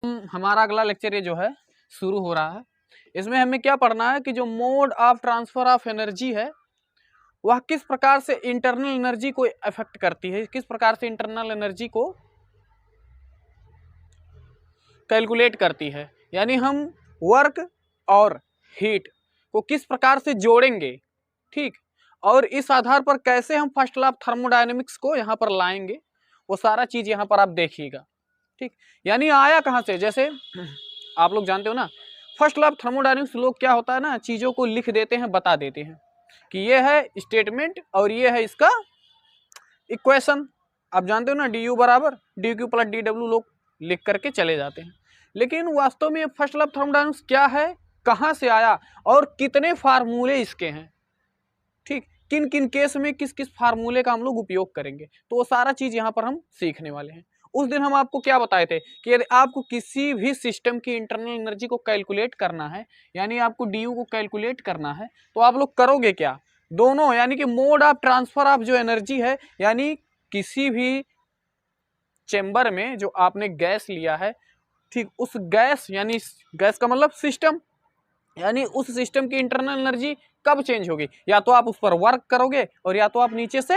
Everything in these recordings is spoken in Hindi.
हमारा अगला लेक्चर ये जो है शुरू हो रहा है। इसमें हमें क्या पढ़ना है कि जो mode of transfer of energy है वह किस प्रकार से इंटरनल एनर्जी को अफेक्ट करती है, किस प्रकार से इंटरनल एनर्जी को कैलकुलेट करती है। यानी हम वर्क और हीट को किस प्रकार से जोड़ेंगे, ठीक, और इस आधार पर कैसे हम फर्स्ट लॉ ऑफ थर्मोडायनेमिक्स को यहाँ पर लाएंगे, वो सारा चीज यहाँ पर आप देखिएगा, ठीक। यानी आया कहाँ से, जैसे आप लोग जानते हो ना फर्स्ट लॉ ऑफ थर्मोडायनेमिक्स, लोग क्या होता है ना चीजों को लिख देते हैं, बता देते हैं कि ये है स्टेटमेंट और ये है इसका इक्वेशन। आप जानते हो ना डी यू बराबर D Q plus D W लोग लिख करके चले जाते हैं, लेकिन वास्तव में फर्स्ट लॉ ऑफ थर्मोडायनेमिक्स क्या है, कहाँ से आया और कितने फार्मूले इसके हैं, ठीक, किन किन केस में किस किस फार्मूले का हम लोग उपयोग करेंगे, तो वो सारा चीज यहाँ पर हम सीखने वाले हैं। उस दिन हम आपको क्या बताए थे कि यदि आपको किसी भी सिस्टम की इंटरनल एनर्जी को कैलकुलेट करना है, यानी आपको डीयू को कैलकुलेट करना है, तो आप लोग करोगे क्या, दोनों, यानी कि मोड ऑफ ट्रांसफर ऑफ जो एनर्जी है, यानी किसी भी चेंबर में जो आपने गैस लिया है, ठीक, उस गैस यानी गैस का मतलब सिस्टम, यानी उस सिस्टम की इंटरनल एनर्जी कब चेंज होगी, या तो आप उस पर वर्क करोगे और या तो आप नीचे से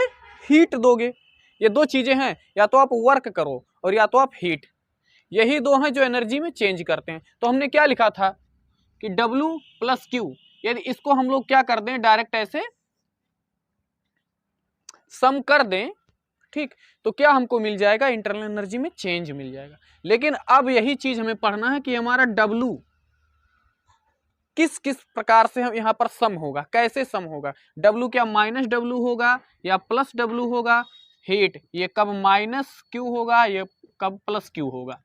हीट दोगे। ये दो चीजें हैं, या तो आप वर्क करो और या तो आप हीट, यही दो हैं जो एनर्जी में चेंज करते हैं। तो हमने क्या लिखा था कि W प्लस क्यू, यदि इसको हम लोग क्या कर दें डायरेक्ट ऐसे सम कर दें, ठीक, तो क्या हमको मिल जाएगा, इंटरनल एनर्जी में चेंज मिल जाएगा। लेकिन अब यही चीज हमें पढ़ना है कि हमारा W किस किस प्रकार से हम यहाँ पर सम होगा, कैसे सम होगा, W क्या माइनस W होगा या प्लस W होगा, हीट ये कब माइनस Q होगा, ये कब प्लस Q होगा,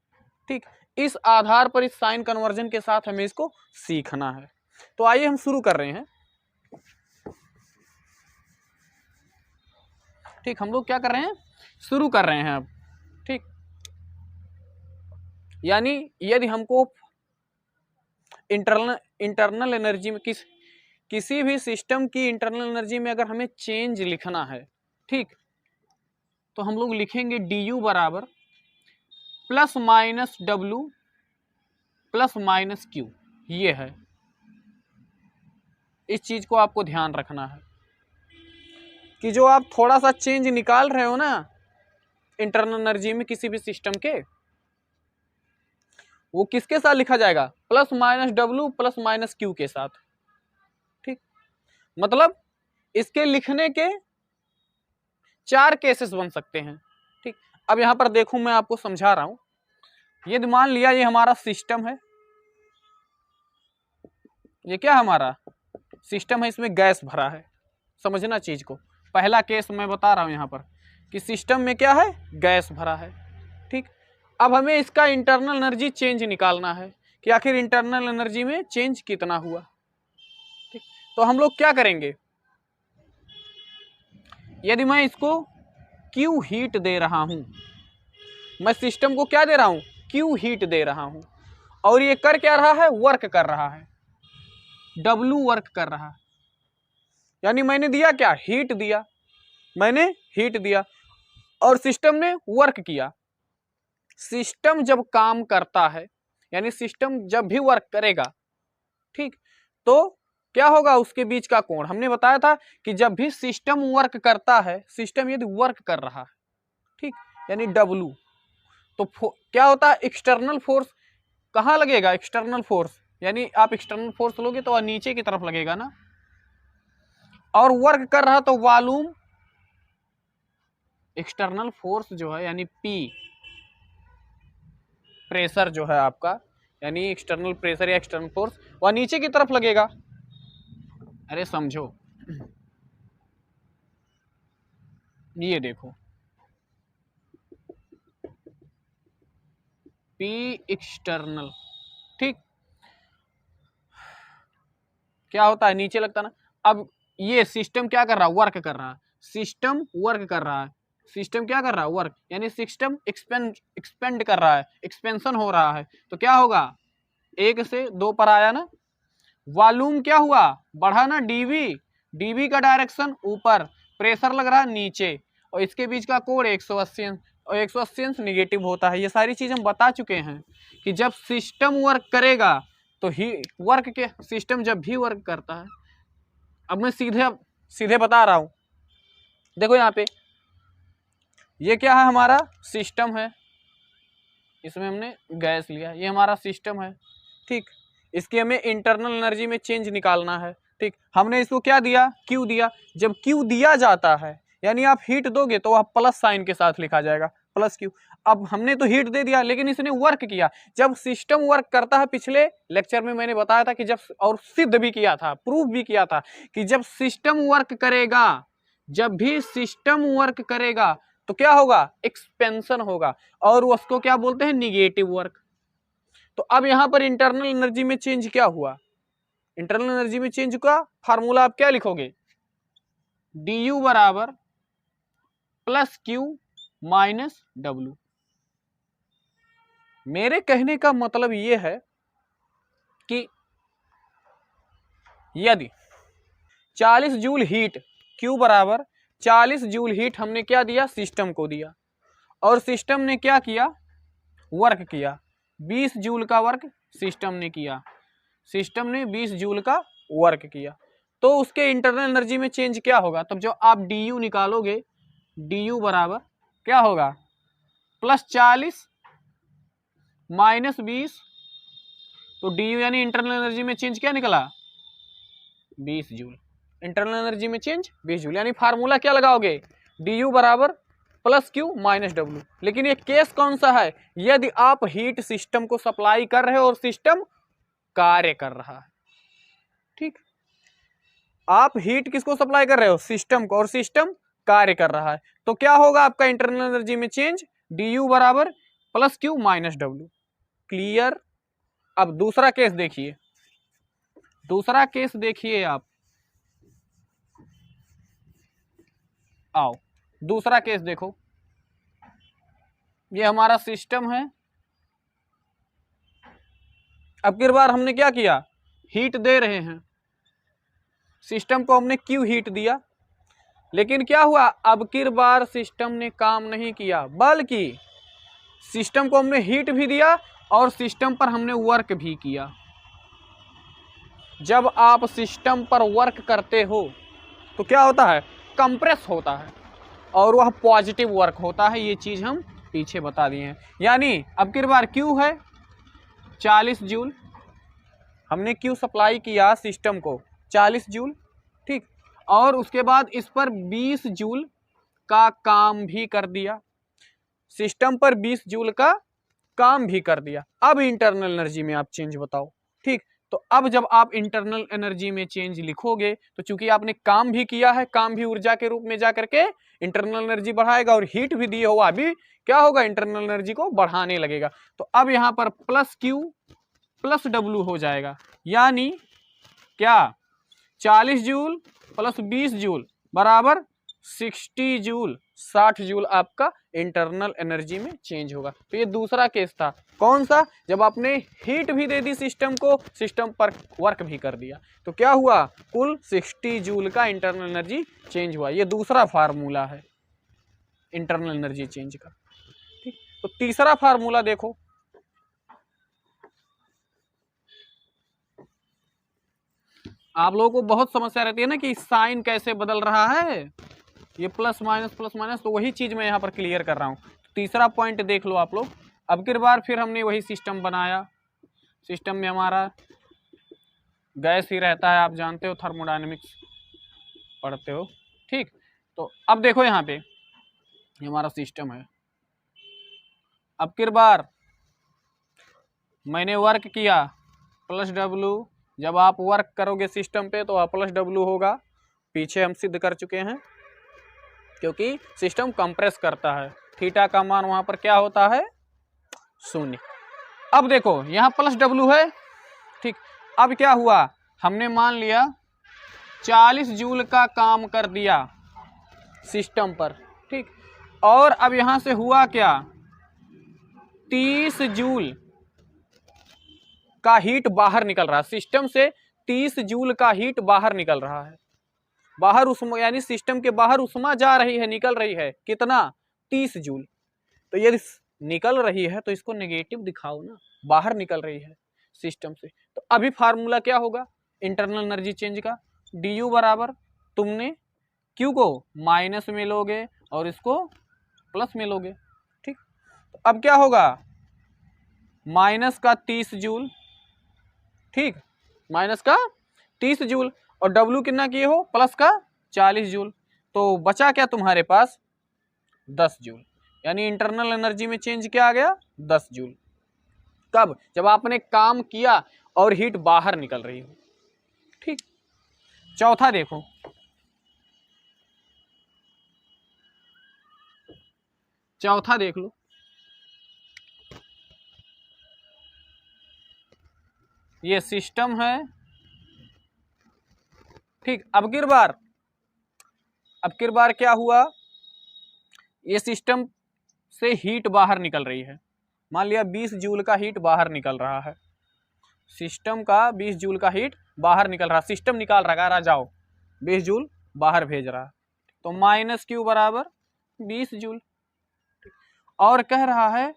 ठीक। इस आधार पर इस साइन कन्वर्जन के साथ हमें इसको सीखना है। तो आइए हम शुरू कर रहे हैं, ठीक, हम लोग क्या कर रहे हैं, शुरू कर रहे हैं अब, ठीक। यानी यदि हमको इंटरनल एनर्जी में किसी भी सिस्टम की इंटरनल एनर्जी में अगर हमें चेंज लिखना है, ठीक, तो हम लोग लिखेंगे डी यू बराबर plus minus W plus minus Q. ये है, इस चीज को आपको ध्यान रखना है कि जो आप थोड़ा सा चेंज निकाल रहे हो ना इंटरनल एनर्जी में किसी भी सिस्टम के, वो किसके साथ लिखा जाएगा, plus minus W plus minus Q के साथ, ठीक। मतलब इसके लिखने के 4 केसेस बन सकते हैं, ठीक। अब यहां पर देखूं, मैं आपको समझा रहा हूं, ये मान लिया ये हमारा सिस्टम है, ये क्या हमारा सिस्टम है, इसमें गैस भरा है, समझना चीज को। पहला केस मैं बता रहा हूं यहां पर कि सिस्टम में क्या है, गैस भरा है, ठीक। अब हमें इसका इंटरनल एनर्जी चेंज निकालना है कि आखिर इंटरनल एनर्जी में चेंज कितना हुआ, ठीक। तो हम लोग क्या करेंगे, यदि मैं इसको क्यू हीट दे रहा हूं, मैं सिस्टम को क्या दे रहा हूं, क्यू हीट दे रहा हूं, और ये कर क्या रहा है, वर्क कर रहा है, डब्ल्यू वर्क कर रहा है, यानी मैंने दिया क्या, हीट दिया, मैंने हीट दिया और सिस्टम ने वर्क किया। सिस्टम जब काम करता है, यानी सिस्टम जब भी वर्क करेगा, ठीक, तो क्या होगा, उसके बीच का कोण हमने बताया था कि जब भी सिस्टम वर्क करता है, सिस्टम यदि वर्क कर रहा है, ठीक, यानी W, तो क्या होता है, एक्सटर्नल फोर्स कहाँ लगेगा, एक्सटर्नल फोर्स, यानी आप एक्सटर्नल फोर्स लोगे तो नीचे की तरफ लगेगा ना, और वर्क कर रहा तो वॉल्यूम, एक्सटर्नल फोर्स जो है यानी P प्रेशर जो है आपका, यानी एक्सटर्नल प्रेशर या एक्सटर्नल फोर्स वह नीचे की तरफ लगेगा। अरे समझो, ये देखो P एक्सटर्नल, ठीक, क्या होता है, नीचे लगता ना। अब ये सिस्टम क्या कर रहा है, वर्क कर रहा है, सिस्टम वर्क कर रहा है, सिस्टम क्या कर रहा है, वर्क, यानी सिस्टम एक्सपेंड कर रहा है, एक्सपेंशन हो रहा है, तो क्या होगा, 1 से 2 पर आया ना, वॉल्यूम क्या हुआ, बढ़ा ना, डीवी का डायरेक्शन ऊपर, प्रेशर लग रहा है नीचे, और इसके बीच का कोण 180 और 180 अंश निगेटिव होता है। ये सारी चीज हम बता चुके हैं कि जब सिस्टम वर्क करेगा तो ही वर्क के सिस्टम जब भी वर्क करता है। अब मैं सीधे बता रहा हूं, देखो यहाँ पे ये क्या है, हमारा सिस्टम है, इसमें हमने गैस लिया, ये हमारा सिस्टम है, ठीक। इसकी हमें इंटरनल एनर्जी में चेंज निकालना है, ठीक। हमने इसको क्या दिया, क्यू दिया। जब क्यू दिया जाता है यानी आप हीट दोगे तो वह प्लस साइन के साथ लिखा जाएगा, प्लस क्यू। अब हमने तो हीट दे दिया लेकिन इसने वर्क किया। जब सिस्टम वर्क करता है, पिछले लेक्चर में मैंने बताया था कि जब, और सिद्ध भी किया था, प्रूफ भी किया था कि जब सिस्टम वर्क करेगा, जब भी सिस्टम वर्क करेगा तो क्या होगा, एक्सपेंशन होगा, और उसको क्या बोलते हैं, निगेटिव वर्क। तो अब यहां पर इंटरनल एनर्जी में चेंज क्या हुआ, इंटरनल एनर्जी में चेंज का फार्मूला आप क्या लिखोगे, du बराबर प्लस क्यू माइनस डब्ल्यू। मेरे कहने का मतलब यह है कि यदि 40 जूल हीट, क्यू बराबर 40 जूल हीट हमने क्या दिया, सिस्टम को दिया, और सिस्टम ने क्या किया, वर्क किया, 20 जूल का वर्क सिस्टम ने किया, सिस्टम ने 20 जूल का वर्क किया, तो उसके इंटरनल एनर्जी में चेंज क्या होगा। तब जो आप du निकालोगे, du बराबर क्या होगा, प्लस 40 माइनस 20, तो du यानी इंटरनल एनर्जी में चेंज क्या निकला, 20 जूल। इंटरनल एनर्जी में चेंज 20 जूल, यानी फार्मूला क्या लगाओगे, du बराबर प्लस क्यू माइनस डब्ल्यू। लेकिन ये केस कौन सा है, यदि आप हीट सिस्टम को सप्लाई कर रहे हो और सिस्टम कार्य कर रहा है, ठीक। आप हीट किसको सप्लाई कर रहे हो, सिस्टम को, और सिस्टम कार्य कर रहा है, तो क्या होगा आपका इंटरनल एनर्जी में चेंज, du बराबर plus Q minus W. Clear. अब दूसरा केस देखिए, दूसरा केस देखिए आप, आओ दूसरा केस देखो। ये हमारा सिस्टम है, अब की बार हमने क्या किया, हीट दे रहे हैं, सिस्टम को हमने क्यू हीट दिया, लेकिन क्या हुआ, अब की बार सिस्टम ने काम नहीं किया, बल्कि सिस्टम को हमने हीट भी दिया और सिस्टम पर हमने वर्क भी किया। जब आप सिस्टम पर वर्क करते हो तो क्या होता है, कंप्रेस होता है, और वह पॉजिटिव वर्क होता है। ये चीज हम पीछे बता दिए हैं। यानी अब की बार क्यू है 40 जूल, हमने क्यू सप्लाई किया सिस्टम को 40 जूल, ठीक, और उसके बाद इस पर 20 जूल का काम भी कर दिया, सिस्टम पर 20 जूल का काम भी कर दिया। अब इंटरनल एनर्जी में आप चेंज बताओ, ठीक। तो अब जब आप इंटरनल एनर्जी में चेंज लिखोगे तो चूंकि आपने काम भी किया है, काम भी ऊर्जा के रूप में जा करके इंटरनल एनर्जी बढ़ाएगा, और हीट भी दिए हुआ अभी क्या होगा, इंटरनल एनर्जी को बढ़ाने लगेगा। तो अब यहां पर प्लस क्यू प्लस डब्ल्यू हो जाएगा, यानी क्या, 40 जूल प्लस 20 जूल बराबर 60 जूल, 60 जूल आपका इंटरनल एनर्जी में चेंज होगा। तो ये दूसरा केस था, कौन सा, जब आपने हीट भी दे दी सिस्टम को, सिस्टम पर वर्क भी कर दिया, तो क्या हुआ, कुल 60 जूल का इंटरनल एनर्जी चेंज हुआ। ये दूसरा फार्मूला है इंटरनल एनर्जी चेंज का, ठीक। तो तीसरा फार्मूला देखो, आप लोगों को बहुत समस्या रहती है ना कि साइन कैसे बदल रहा है, ये प्लस माइनस, तो वही चीज मैं यहाँ पर क्लियर कर रहा हूँ। तीसरा पॉइंट देख लो आप लोग। अब की बार फिर हमने वही सिस्टम बनाया, सिस्टम में हमारा गैस ही रहता है, आप जानते हो, थर्मोडायनेमिक्स पढ़ते हो, ठीक। तो अब देखो यहाँ पे ये हमारा सिस्टम है, अब की बार मैंने वर्क किया प्लस डब्ल्यू, जब आप वर्क करोगे सिस्टम पे तो प्लस डब्ल्यू होगा, पीछे हम सिद्ध कर चुके हैं, क्योंकि सिस्टम कंप्रेस करता है, थीटा का मान वहां पर क्या होता है, 0। अब देखो यहाँ प्लस डब्ल्यू है, ठीक। अब क्या हुआ, हमने मान लिया 40 जूल का काम कर दिया सिस्टम पर, ठीक, और अब यहां से हुआ क्या, 30 जूल का हीट बाहर निकल रहा है, सिस्टम से 30 जूल का हीट बाहर निकल रहा है, बाहर उष्मा, यानी सिस्टम के बाहर उष्मा जा रही है, निकल रही है, कितना, 30 जूल। तो यदि निकल रही है तो इसको नेगेटिव दिखाओ ना, बाहर निकल रही है सिस्टम से। तो अभी फार्मूला क्या होगा इंटरनल एनर्जी चेंज का, du बराबर तुमने Q को माइनस में लोगे और इसको प्लस में लोगे, ठीक। तो अब क्या होगा, माइनस का 30 जूल, ठीक, माइनस का 30 जूल और W कितना किए हो, प्लस का 40 जूल, तो बचा क्या तुम्हारे पास 10 जूल, यानी इंटरनल एनर्जी में चेंज क्या आ गया 10 जूल। कब, जब आपने काम किया और हीट बाहर निकल रही हो, ठीक। चौथा देखो, चौथा देख लो, ये सिस्टम है, ठीक। अब की बार क्या हुआ, ये सिस्टम से हीट बाहर निकल रही है, मान लिया 20 जूल का हीट बाहर निकल रहा है, सिस्टम का 20 जूल का हीट बाहर निकल रहा है, सिस्टम निकाल रहा, जाओ 20 जूल बाहर भेज रहा है, तो माइनस क्यू बराबर 20 जूल। और कह रहा है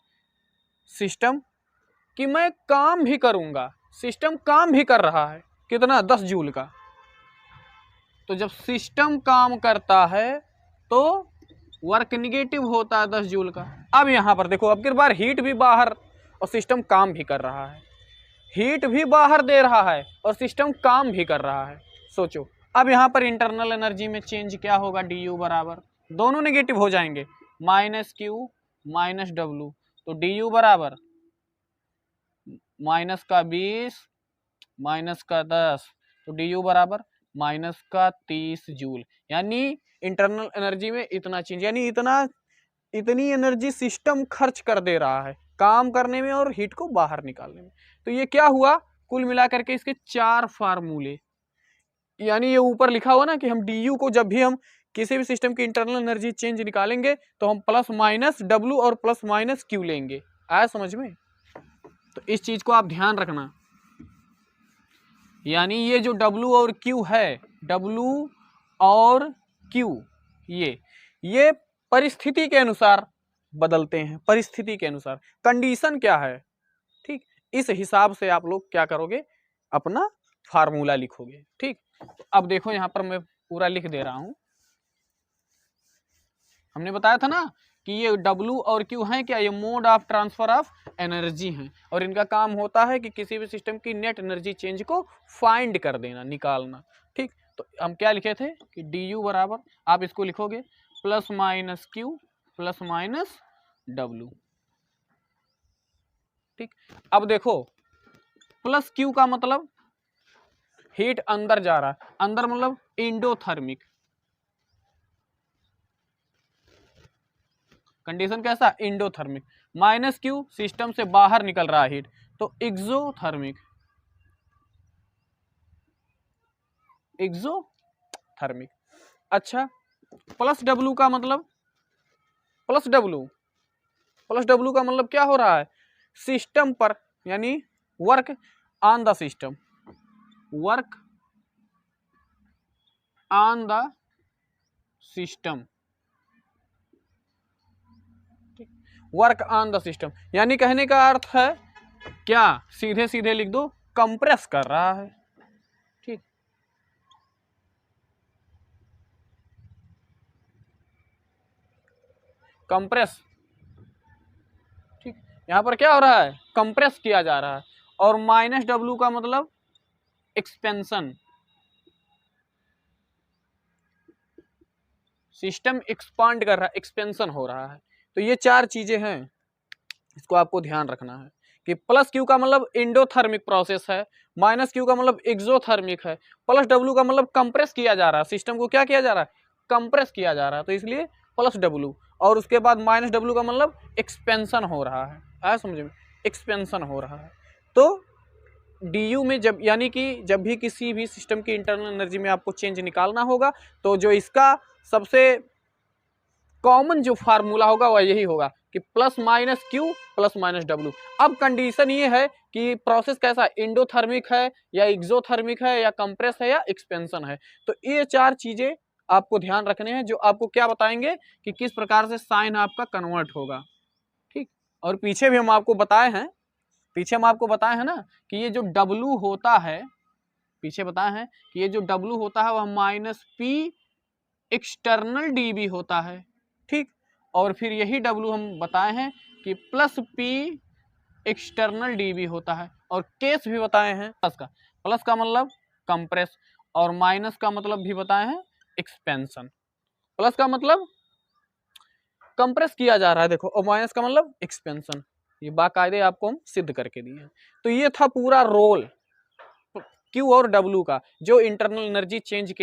सिस्टम कि मैं काम भी करूंगा, सिस्टम काम भी कर रहा है, कितना 10 जूल का। तो जब सिस्टम काम करता है तो वर्क निगेटिव होता है 10 जूल का। अब यहां पर देखो, अब की बार हीट भी बाहर और सिस्टम काम भी कर रहा है, हीट भी बाहर दे रहा है और सिस्टम काम भी कर रहा है। सोचो अब यहां पर इंटरनल एनर्जी में चेंज क्या होगा, du बराबर, दोनों नेगेटिव हो जाएंगे, माइनस क्यू माइनस डब्लू, तो du बराबर माइनस का 20 माइनस का 10, तो du बराबर माइनस का 30 जूल, यानी इंटरनल एनर्जी में इतना चेंज, यानी इतनी एनर्जी सिस्टम खर्च कर दे रहा है काम करने में और हीट को बाहर निकालने में। तो ये क्या हुआ, कुल मिलाकर के इसके 4 फार्मूले, यानी ये ऊपर लिखा हुआ ना कि हम du को जब भी हम किसी भी सिस्टम की इंटरनल एनर्जी चेंज निकालेंगे तो हम प्लस माइनस w और प्लस माइनस q लेंगे, आया समझ में। तो इस चीज को आप ध्यान रखना, यानी ये जो w और q है, w और q ये परिस्थिति के अनुसार बदलते हैं, परिस्थिति के अनुसार, कंडीशन क्या है, ठीक, इस हिसाब से आप लोग क्या करोगे, अपना फार्मूला लिखोगे, ठीक। तो अब देखो यहां पर मैं पूरा लिख दे रहा हूं, हमने बताया था ना कि ये W और Q है क्या, ये mode of transfer of energy हैं और इनका काम होता है कि किसी भी सिस्टम की नेट एनर्जी चेंज को फाइंड कर देना, निकालना, ठीक। तो हम क्या लिखे थे कि du बराबर, आप इसको लिखोगे plus minus Q plus minus W, ठीक। अब देखो प्लस Q का मतलब हीट अंदर जा रहा है, अंदर मतलब इंडोथर्मिक, कंडीशन कैसा, इंडोथर्मिक, माइनस क्यू सिस्टम से बाहर निकल रहा है हीट, तो एक्सोथर्मिक, एक्सोथर्मिक। अच्छा प्लस डब्लू का मतलब, प्लस डब्लू का मतलब क्या हो रहा है, सिस्टम पर, यानी work on the system, work on the system, work on the system, यानी कहने का अर्थ है क्या, सीधे सीधे लिख दो, कंप्रेस कर रहा है, ठीक। कंप्रेस, ठीक, यहां पर क्या हो रहा है, कंप्रेस किया जा रहा है। और माइनस डब्लू का मतलब एक्सपेंशन, सिस्टम एक्सपांड कर रहा है, एक्सपेंशन हो रहा है। तो ये 4 चीजें हैं, इसको आपको ध्यान रखना है कि प्लस क्यू का मतलब इंडोथर्मिक प्रोसेस है, माइनस क्यू का मतलब एक्सोथर्मिक है, प्लस डब्लू का मतलब कंप्रेस किया जा रहा है, सिस्टम को क्या किया जा रहा है, कंप्रेस किया जा रहा है, तो इसलिए प्लस डब्लू, और उसके बाद माइनस डब्लू का मतलब एक्सपेंशन हो रहा है, आया समझ में, एक्सपेंशन हो रहा है। तो डी में जब, यानी कि जब भी किसी भी सिस्टम की इंटरनल एनर्जी में आपको चेंज निकालना होगा तो जो इसका सबसे कॉमन जो फार्मूला होगा वह यही होगा कि plus minus Q plus minus W. अब कंडीशन ये है कि प्रोसेस कैसा, इंडोथर्मिक है या एक्सोथर्मिक है या कंप्रेस है या एक्सपेंशन है। तो ये 4 चीजें आपको ध्यान रखने हैं जो आपको क्या बताएंगे कि किस प्रकार से साइन आपका कन्वर्ट होगा। और पीछे भी हम आपको बताए हैं, ना कि ये जो W होता है, पीछे बताए हैं कि ये जो W होता है वह -P एक्सटर्नल dB होता है, ठीक। और फिर यही W हम बताए हैं कि +P एक्सटर्नल dB होता है। और केस भी बताए हैं प्लस का मतलब कंप्रेस, और माइनस का मतलब भी बताए हैं एक्सपेंशन। प्लस का मतलब कंप्रेस किया जा रहा है देखो, और माइनस का मतलब एक्सपेंशन। ये बाकायदे आपको हम सिद्ध करके दिए हैं। तो ये था पूरा रोल Q और W का, जो इंटरनल एनर्जी चेंज के